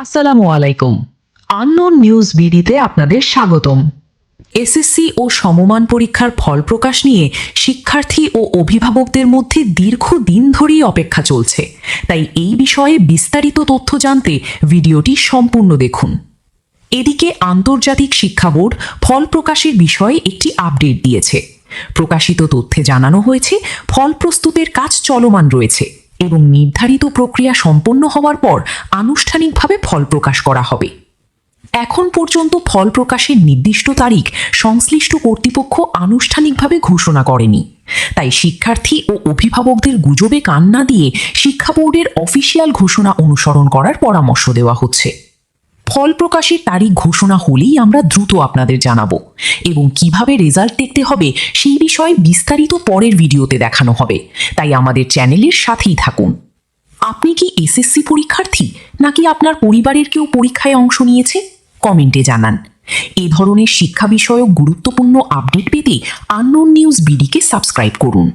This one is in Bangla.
আসসালামু আলাইকুম। আননোন নিউজ বিডিতে আপনাদের স্বাগতম। এসএসসি ও সমমান পরীক্ষার ফল প্রকাশ নিয়ে শিক্ষার্থী ও অভিভাবকদের মধ্যে দীর্ঘদিন ধরেই অপেক্ষা চলছে, তাই এই বিষয়ে বিস্তারিত তথ্য জানতে ভিডিওটি সম্পূর্ণ দেখুন। এদিকে আন্তর্জাতিক শিক্ষা বোর্ড ফল প্রকাশের বিষয়ে একটি আপডেট দিয়েছে। প্রকাশিত তথ্যে জানানো হয়েছে, ফল প্রস্তুতের কাজ চলমান রয়েছে এবং নির্ধারিত প্রক্রিয়া সম্পন্ন হওয়ার পর আনুষ্ঠানিকভাবে ফল প্রকাশ করা হবে। এখন পর্যন্ত ফল প্রকাশের নির্দিষ্ট তারিখ সংশ্লিষ্ট কর্তৃপক্ষ আনুষ্ঠানিকভাবে ঘোষণা করেনি, তাই শিক্ষার্থী ও অভিভাবকদের গুজবে কান না দিয়ে শিক্ষা বোর্ডের অফিসিয়াল ঘোষণা অনুসরণ করার পরামর্শ দেওয়া হচ্ছে। ফল প্রকাশের তারিখ ঘোষণা হলেই আমরা দ্রুত আপনাদের জানাবো এবং কিভাবে রেজাল্ট দেখতে হবে সেই বিষয়ে বিস্তারিত পরের ভিডিওতে দেখানো হবে, তাই আমাদের চ্যানেলের সাথেই থাকুন। আপনি কি এসএসসি পরীক্ষার্থী নাকি আপনার পরিবারের কেউ পরীক্ষায় অংশ নিয়েছে? কমেন্টে জানান। এ ধরনের শিক্ষা বিষয়ক গুরুত্বপূর্ণ আপডেট পেতে আননোন নিউজ বিডিকে সাবস্ক্রাইব করুন।